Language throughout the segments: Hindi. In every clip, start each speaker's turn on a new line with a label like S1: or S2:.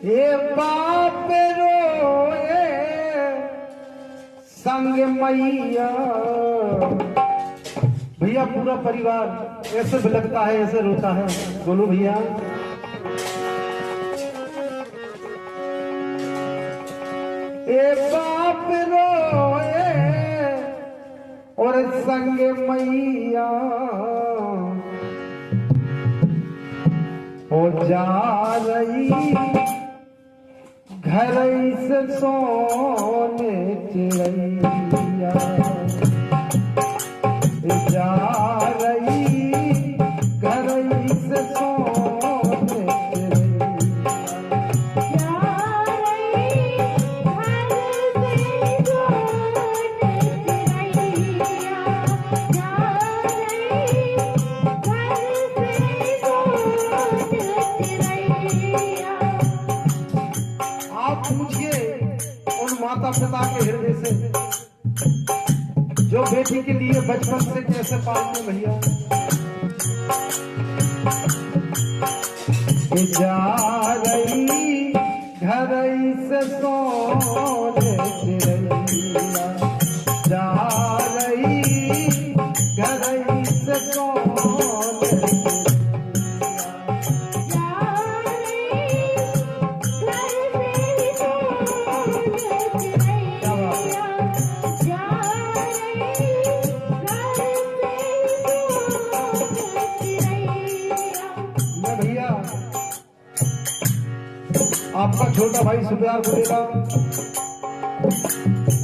S1: ये बाप रोए संग मैया। भैया पूरा परिवार ऐसे बिलखता है, ऐसे रोता है। बोलो भैया। ए बाप रोए और संग मैया हो जा रही घर से सोने चिड़ैया। जा रही घर से सोने माता पिता के हृदय से जो बेटी के लिए बचपन से कैसे पालते भैया। जा रही घर से सोने चिड़ैया। जा रही घर से सोने आपका छोटा भाई सुबेदार बोलेगा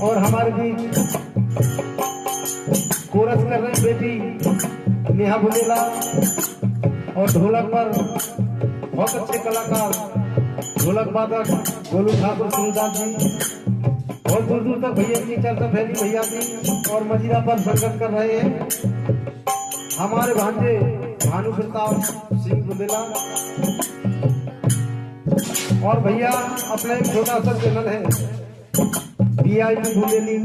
S1: और हमारे बीच कोरस कर रही बेटी नेहा बुलेला और ढोलक पर बहुत अच्छे कलाकार ढोलक वादक गोलू ठाकुर सुनीदास जी। बहुत दूर दूर तक भैया की चर्चा फैली भैया की और मजीरा पर संगत कर रहे हैं हमारे भांजे भानु प्रताप सिंह बुलेला। और भैया अपना एक छोटा सा चैनल है VIP बुलेली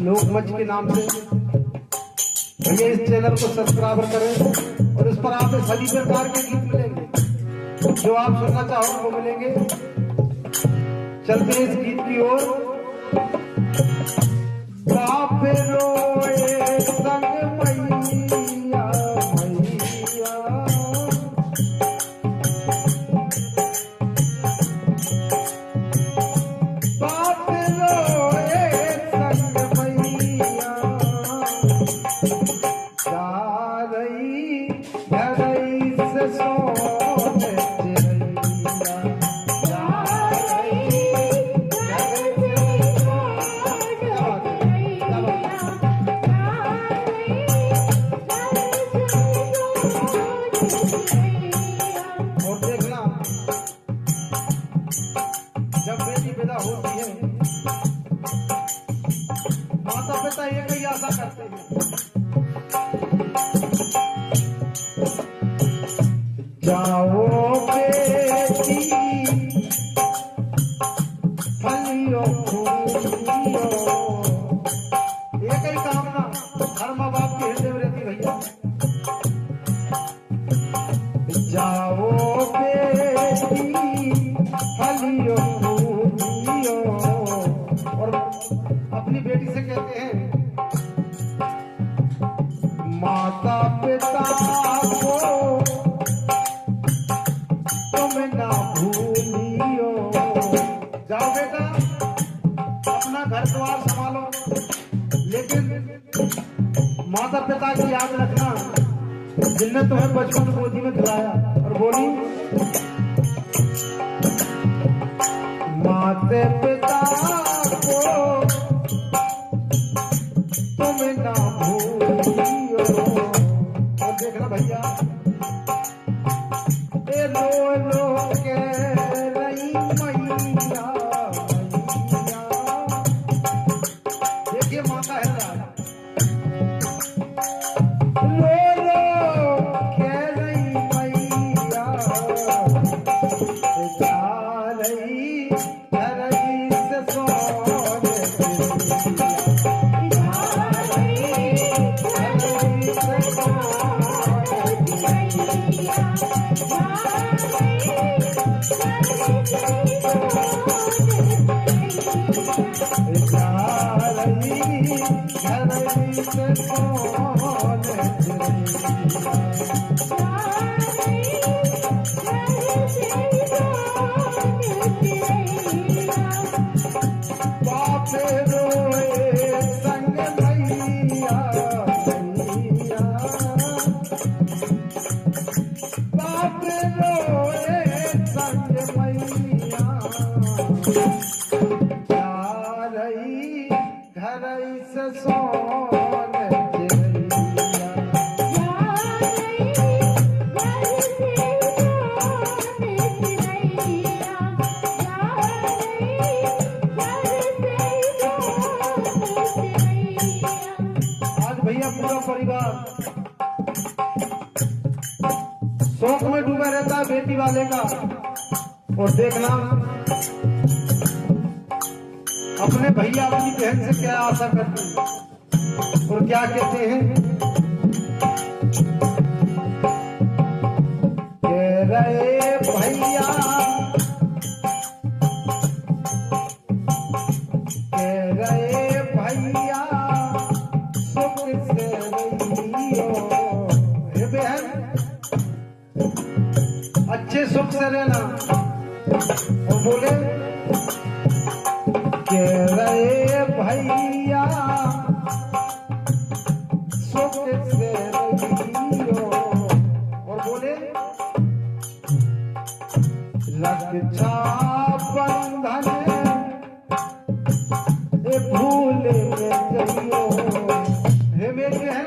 S1: लोकमंच के नाम से। भैया इस चैनल को सब्सक्राइब करें और इस पर आप सभी प्रकार के गीत मिलेंगे जो आप सुनना चाहो वो मिलेंगे। चलते इस गीत की ओर। बाप रोए संग मैया मैया। बाप रोए संग मैया। जा रही घर से सोने चिड़ैया। जा रही घर से और देखना जब बेटी पैदा होती है माता पिता एक ही आशा करते हैं। जाओ बेटी फलियो फूलियो। एक ही कामना हर माँ बाप के हृदय में रहती भैया। जाओ बेटी फलियो फूलियो। और अपनी बेटी से कहते हैं माता पिता को तुम ना भूलियो। जाओ बेटा अपना घर द्वार संभालो लेकिन माता पिता की याद रखना जिनने तुम्हें बचपन गोदी में खिलाया। और बोली माता पिता को तुम ना भूलियो। और देखना भैया लो लो के रही मैया मैया। देखिए माता है लो लो के रही मैया। जा रही घर से सोने चिड़ैया। जा रही घर से सोने चिड़ैया। शौक में डूबा रहता है बेटी वाले का। और देखना अपने भैया अपनी बहन से क्या आशा करते हैं और क्या कहते हैं। कह रहे भैया, कह रहे भैया सुख से रहियो। हे बहन अच्छे सुख से रहना। और बोले कह रहे भैया सुख से रहियो। और बोले रक्षा बंधन भूल जाइयो। हे मेरी बहन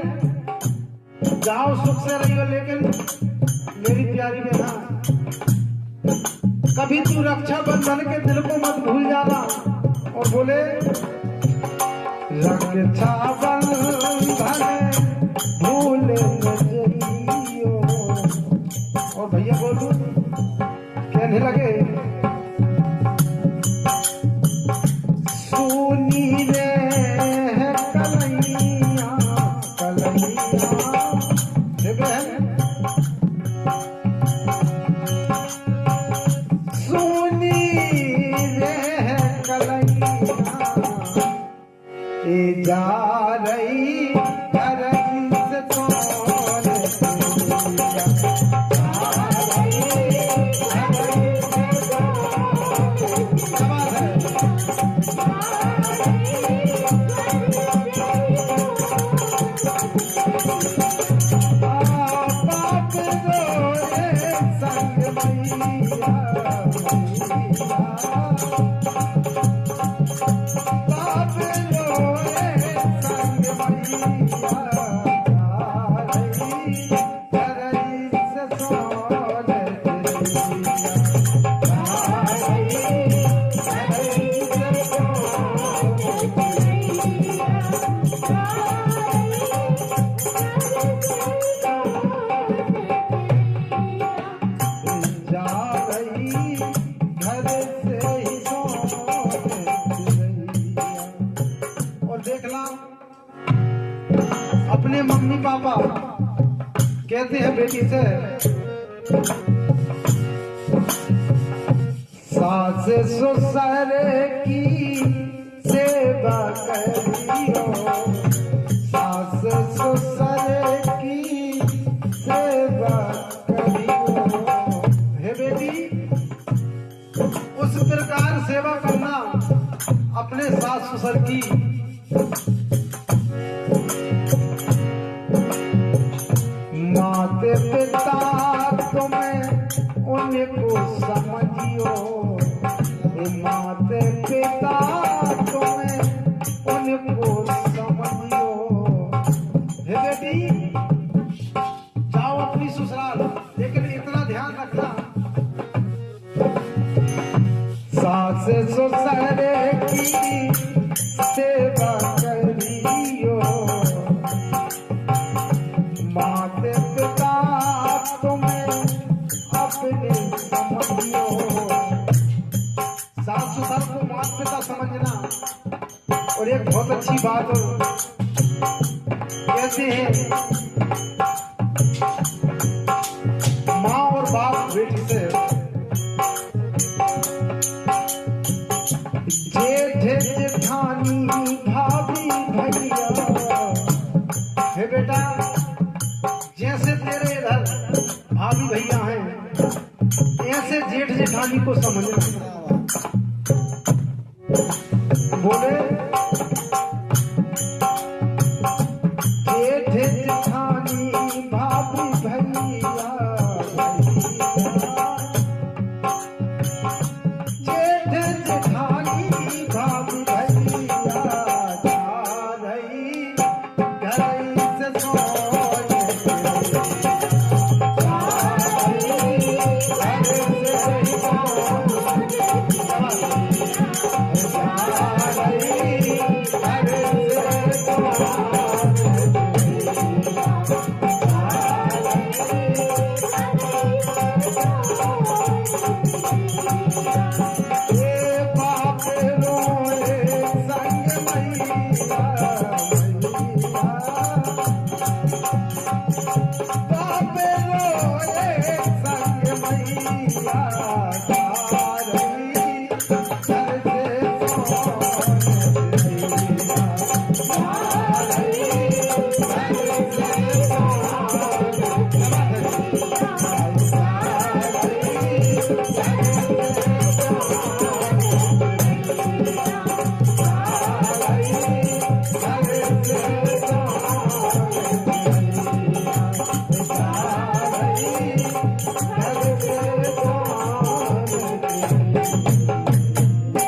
S1: जाओ सुख से रहियो, लेकिन मेरी प्यारी बहना कभी तू रक्षा बंधन के दिल को मत भूल जाना। और बोले रक्षा बंधन भूल जाइयो। और भैया बोलू कहने लगे सुनी रे कलैया कलैया। हे बहन जा रही घर से अपने मम्मी पापा कहते हैं बेटी से सास ससुर की सेवा करियो। सास ससुर की सेवा करियो। हे बेटी उस प्रकार सेवा करना अपने सास ससुर की। माते पिता तुम्हें उनको समझियो। माते पिता तुम्हें उनको समझियो। हे बेटी जाओ अपनी ससुराल, लेकिन इतना ध्यान रखना सास ससुर की सेवा करियो। माते पिता तुम्हें अपने समझियो। सास ससुर को माता पिता समझना। और एक बहुत अच्छी बात कहते हैं माँ और बाप बेटी से परेशानी को समझना।